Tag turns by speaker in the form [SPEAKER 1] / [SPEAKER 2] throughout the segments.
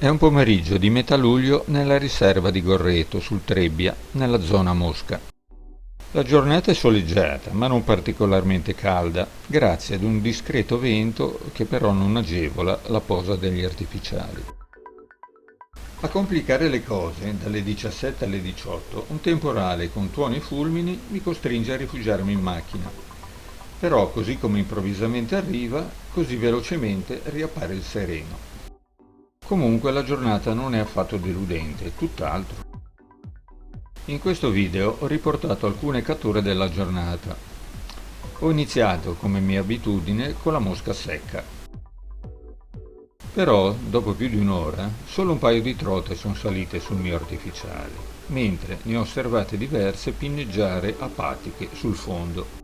[SPEAKER 1] È un pomeriggio di metà luglio nella riserva di Gorreto, sul Trebbia, nella zona Mosca. La giornata è soleggiata, ma non particolarmente calda, grazie ad un discreto vento che però non agevola la posa degli artificiali. A complicare le cose, dalle 17 alle 18, un temporale con tuoni e fulmini mi costringe a rifugiarmi in macchina. Però, così come improvvisamente arriva, così velocemente riappare il sereno. Comunque la giornata non è affatto deludente, tutt'altro. In questo video ho riportato alcune catture della giornata. Ho iniziato, come mia abitudine, con la mosca secca. Però, dopo più di un'ora, solo un paio di trote sono salite sul mio artificiale, mentre ne ho osservate diverse pinneggiare apatiche sul fondo.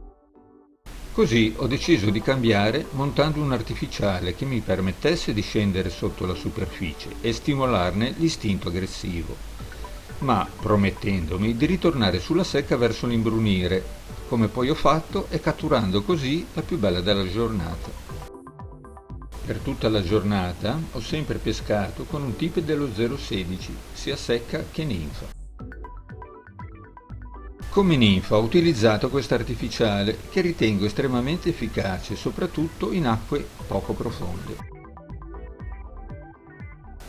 [SPEAKER 1] Così ho deciso di cambiare montando un artificiale che mi permettesse di scendere sotto la superficie e stimolarne l'istinto aggressivo, ma promettendomi di ritornare sulla secca verso l'imbrunire, come poi ho fatto e catturando così la più bella della giornata. Per tutta la giornata ho sempre pescato con un tipe dello 016, sia secca che ninfa. Come ninfa ho utilizzato questo artificiale che ritengo estremamente efficace, soprattutto in acque poco profonde.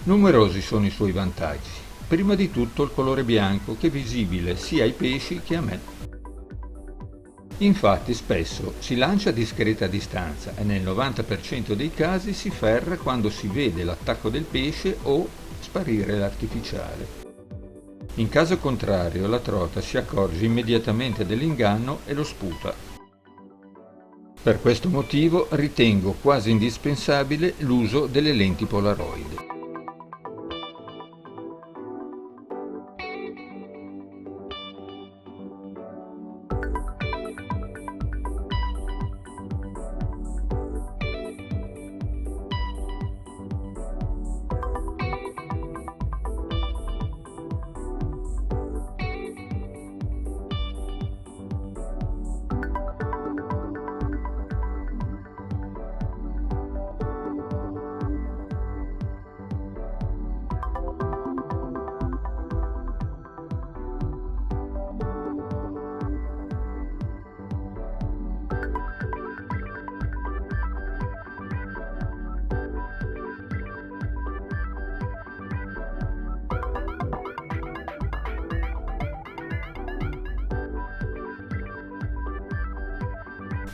[SPEAKER 1] Numerosi sono i suoi vantaggi. Prima di tutto il colore bianco che è visibile sia ai pesci che a me. Infatti spesso si lancia a discreta distanza e nel 90% dei casi si ferra quando si vede l'attacco del pesce o sparire l'artificiale. In caso contrario, la trota si accorge immediatamente dell'inganno e lo sputa. Per questo motivo ritengo quasi indispensabile l'uso delle lenti Polaroid.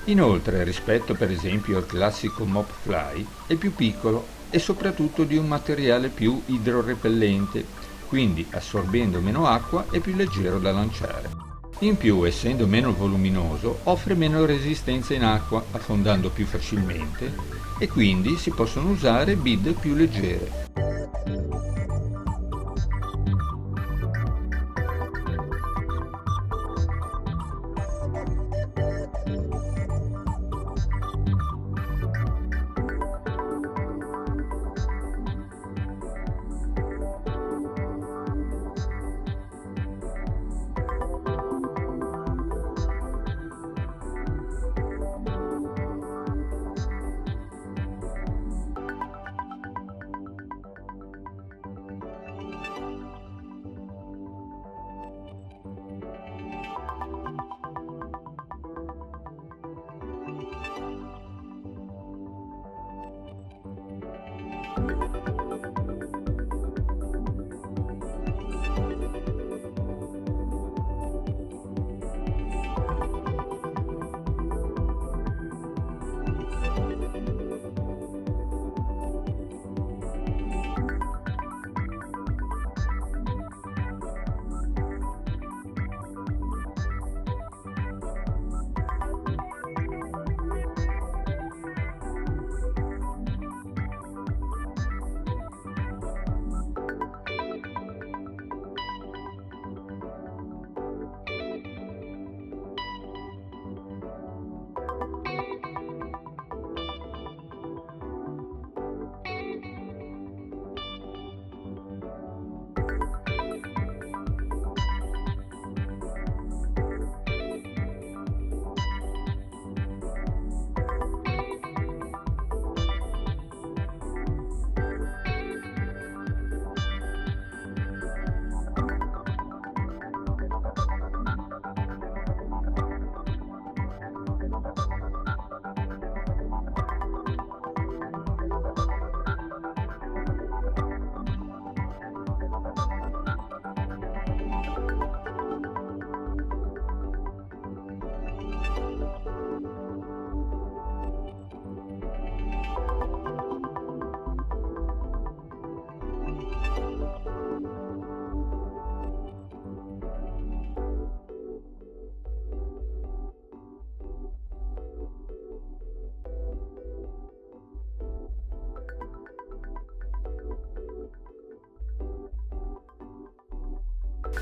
[SPEAKER 1] Inoltre, rispetto per esempio al classico mop fly, è più piccolo e soprattutto di un materiale più idrorepellente, quindi assorbendo meno acqua è più leggero da lanciare. In più, essendo meno voluminoso, offre meno resistenza in acqua, affondando più facilmente, e quindi si possono usare bid più leggere.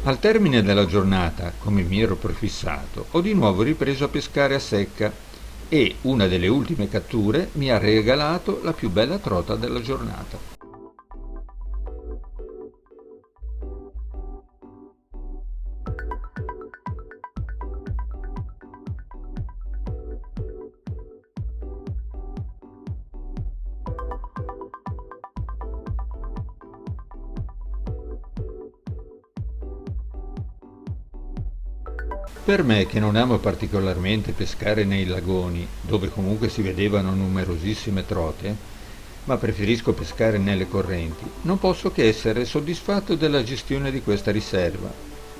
[SPEAKER 1] Al termine della giornata, come mi ero prefissato, ho di nuovo ripreso a pescare a secca e una delle ultime catture mi ha regalato la più bella trota della giornata. Per me, che non amo particolarmente pescare nei lagoni, dove comunque si vedevano numerosissime trote, ma preferisco pescare nelle correnti, non posso che essere soddisfatto della gestione di questa riserva,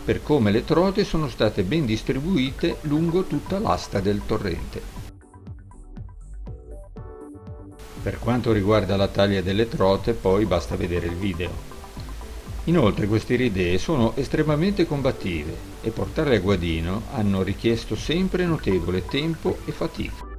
[SPEAKER 1] per come le trote sono state ben distribuite lungo tutta l'asta del torrente. Per quanto riguarda la taglia delle trote, poi basta vedere il video. Inoltre queste ridee sono estremamente combattive e portarle a guadino hanno richiesto sempre notevole tempo e fatica.